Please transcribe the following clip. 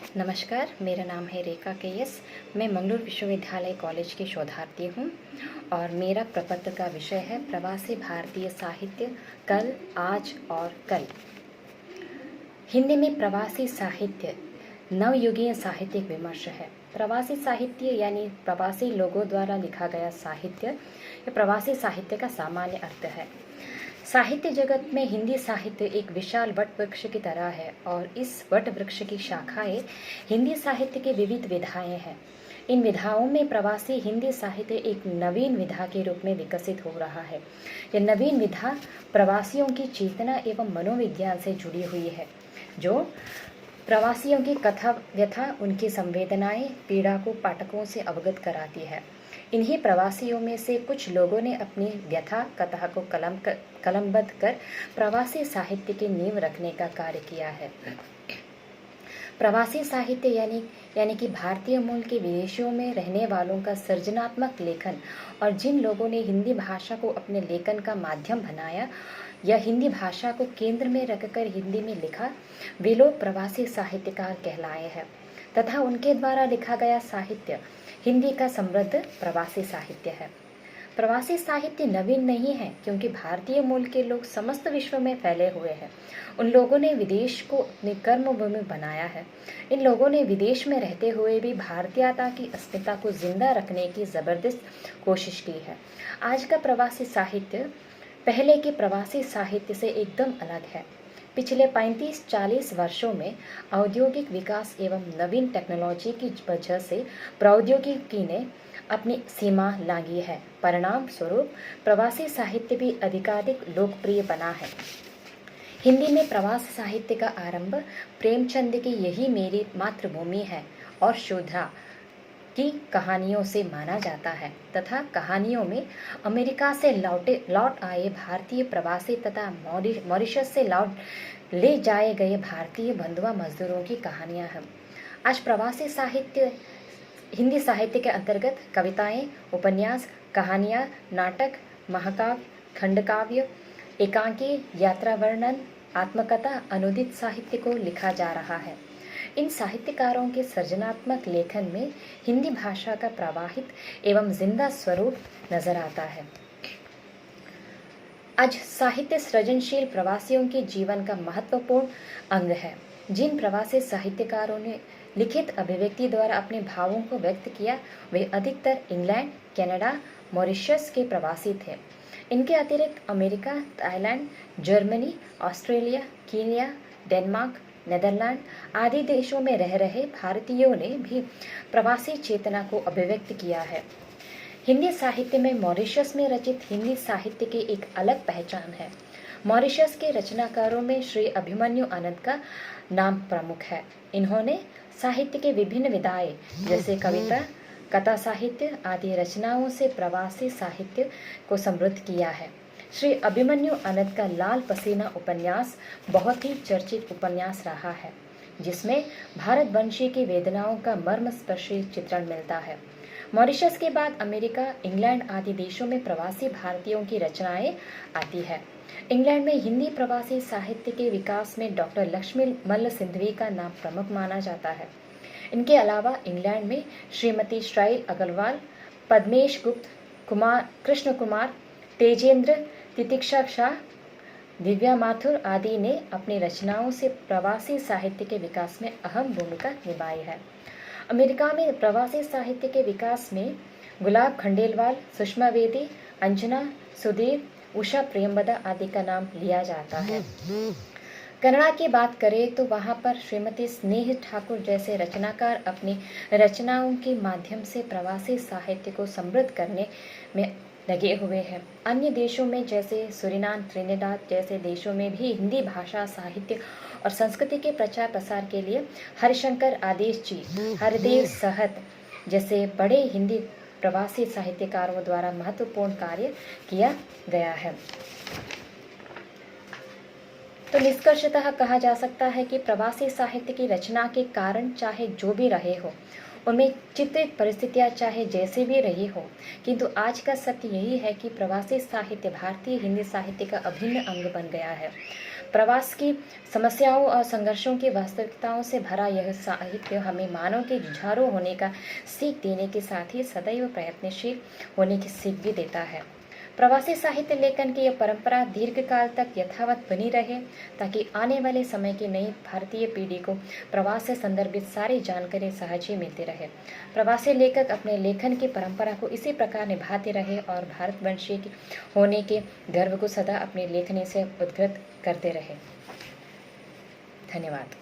नमस्कार, मेरा नाम है रेखा के.एस. मैं मंगलूर विश्वविद्यालय कॉलेज की शोधार्थी हूँ और मेरा प्रपत्र का विषय है प्रवासी भारतीय साहित्य कल, आज और कल। हिंदी में प्रवासी साहित्य नवयुगीय साहित्यिक विमर्श है। प्रवासी साहित्य यानी प्रवासी लोगों द्वारा लिखा गया साहित्य या प्रवासी साहित्य का सामान्य अर्थ है। साहित्य जगत में हिंदी साहित्य एक विशाल वट वृक्ष की तरह है और इस वट वृक्ष की शाखाएं हिंदी साहित्य की विविध विधाएं हैं। इन विधाओं में प्रवासी हिंदी साहित्य एक नवीन विधा के रूप में विकसित हो रहा है। यह नवीन विधा प्रवासियों की चेतना एवं मनोविज्ञान से जुड़ी हुई है, जो प्रवासियों की कथा व्यथा, उनकी संवेदनाएं, पीड़ा को पाठकों से अवगत कराती है। इन्हीं प्रवासियों में से कुछ लोगों ने अपनी व्यथा कथा को कलमबद्ध कर प्रवासी साहित्य की नींव रखने का कार्य किया है। प्रवासी साहित्य यानी कि भारतीय मूल के विदेशों में रहने वालों का सृजनात्मक लेखन और जिन लोगों ने हिंदी भाषा को अपने लेखन का माध्यम बनाया या हिंदी भाषा को केंद्र में रखकर हिंदी में लिखा, वे लोग प्रवासी साहित्यकार कहलाए हैं तथा उनके द्वारा लिखा गया साहित्य हिंदी का समृद्ध प्रवासी साहित्य है। प्रवासी साहित्य नवीन नहीं है क्योंकि भारतीय मूल के लोग समस्त विश्व में फैले हुए हैं। उन लोगों ने विदेश को अपनी कर्मभूमि बनाया है। इन लोगों ने विदेश में रहते हुए भी भारतीयता की अस्मिता को जिंदा रखने की जबरदस्त कोशिश की है। आज का प्रवासी साहित्य पहले के प्रवासी साहित्य से एकदम अलग है। पिछले 35-40 वर्षों में औद्योगिक विकास एवं नवीन टेक्नोलॉजी की वजह से प्रौद्योगिकी ने अपनी सीमा लांघी है। परिणाम स्वरूप प्रवासी साहित्य भी अधिकाधिक लोकप्रिय बना है। हिंदी में प्रवास साहित्य का आरंभ प्रेमचंद की यही मेरी मातृभूमि है और शोधा की कहानियों से माना जाता है तथा कहानियों में अमेरिका से लौट आए भारतीय प्रवासी तथा मॉरिशस से ले जाए गए भारतीय बंधुआ मजदूरों की कहानियां हैं। आज प्रवासी साहित्य हिंदी साहित्य के अंतर्गत कविताएं, उपन्यास, कहानियां, नाटक, महाकाव्य, खंडकाव्य, एकांकी, यात्रा वर्णन, आत्मकथा, अनुदित साहित्य को लिखा जा रहा है। इन साहित्यकारों के सृजनात्मक लेखन में हिंदी भाषा का प्रवाहित एवं जिंदा स्वरूप नजर आता है। आज साहित्य सृजनशील प्रवासियों के जीवन का महत्वपूर्ण अंग है। जिन प्रवासी साहित्यकारों ने लिखित अभिव्यक्ति द्वारा अपने भावों को व्यक्त किया, वे अधिकतर इंग्लैंड, कनाडा, मॉरिशस के प्रवासी थे। इनके अतिरिक्त America, Thailand, Germany, Australia, Kenya, Denmark, Netherland आदि देशों में रह रहे भारतीयों ने भी प्रवासी चेतना को अभिव्यक्त किया है। हिंदी साहित्य में मॉरिशस में रचित हिंदी साहित्य की एक अलग पहचान है। मॉरिशस के रचनाकारों में श्री अभिमन्यु आनंद का नाम प्रमुख है। इन्होंने साहित्य के विभिन्न विधाएं जैसे कविता, कथा साहित्य आदि रचनाओं से प्रवासी साहित्य को समृद्ध किया है। श्री अभिमन्यु आनंद का लाल पसीना उपन्यास बहुत ही चर्चित उपन्यास रहा है, जिसमें भारतवंशी की वेदनाओं का मर्मस्पर्शी चित्रण मिलता है। मॉरिशस के बाद अमेरिका, इंग्लैंड आदि देशों में प्रवासी भारतीयों की रचनाएं आती है। इंग्लैंड में हिंदी प्रवासी साहित्य के विकास में डॉक्टर लक्ष्मी मल्ल सिंधवी का नाम प्रमुख माना जाता है। इनके अलावा इंग्लैंड में श्रीमती श्राइल अग्रवाल, पद्मेश गुप्त, कृष्ण कुमार, तेजेंद्र, तितिक्षा शाह, दिव्या माथुर आदि ने अपनी रचनाओं से प्रवासी साहित्य के विकास में अहम भूमिका निभाई है। अमेरिका में प्रवासी साहित्य के विकास में गुलाब खंडेलवाल, सुषमा वेदी, अंजना, सुधीर, उषा प्रेमवदा आदि का नाम लिया जाता है। कन्नड़ा की बात करें तो वहाँ पर श्रीमती स्नेह ठाकुर जैसे रचनाकार अपनी रचनाओं के माध्यम से प्रवासी साहित्य को समृद्ध करने में लगे हुए हैं। अन्य देशों में जैसे सूरीनाम, त्रिनिदाद जैसे देशों में भी हिंदी भाषा, साहित्य और संस्कृति के प्रचार प्रसार के लिए हरिशंकर आदेश जी, हरदेव सहत जैसे बड़े हिंदी प्रवासी साहित्यकारों द्वारा महत्वपूर्ण कार्य किया गया है। तो निष्कर्षतः कहा जा सकता है कि प्रवासी साहित्य की रचना के कारण चाहे जो भी रहे हो, उनमें चित्रित परिस्थितियां चाहे जैसे भी रही हो, किंतु आज का सत्य यही है कि प्रवासी साहित्य भारतीय हिंदी साहित्य का अभिन्न अंग बन गया है। प्रवास की समस्याओं और संघर्षों की वास्तविकताओं से भरा यह साहित्य हमें मानव के जुझारू होने का सीख देने के साथ ही सदैव प्रयत्नशील होने की सीख भी देता है। प्रवासी साहित्य लेखन की यह परंपरा दीर्घकाल तक यथावत बनी रहे, ताकि आने वाले समय की नई भारतीय पीढ़ी को प्रवास से संदर्भित सारी जानकारी सहज ही मिलती रहे। प्रवासी लेखक अपने लेखन की परंपरा को इसी प्रकार निभाते रहे और भारतवंशी होने के गर्व को सदा अपनी लेखनी से उद्घृत करते रहे। धन्यवाद।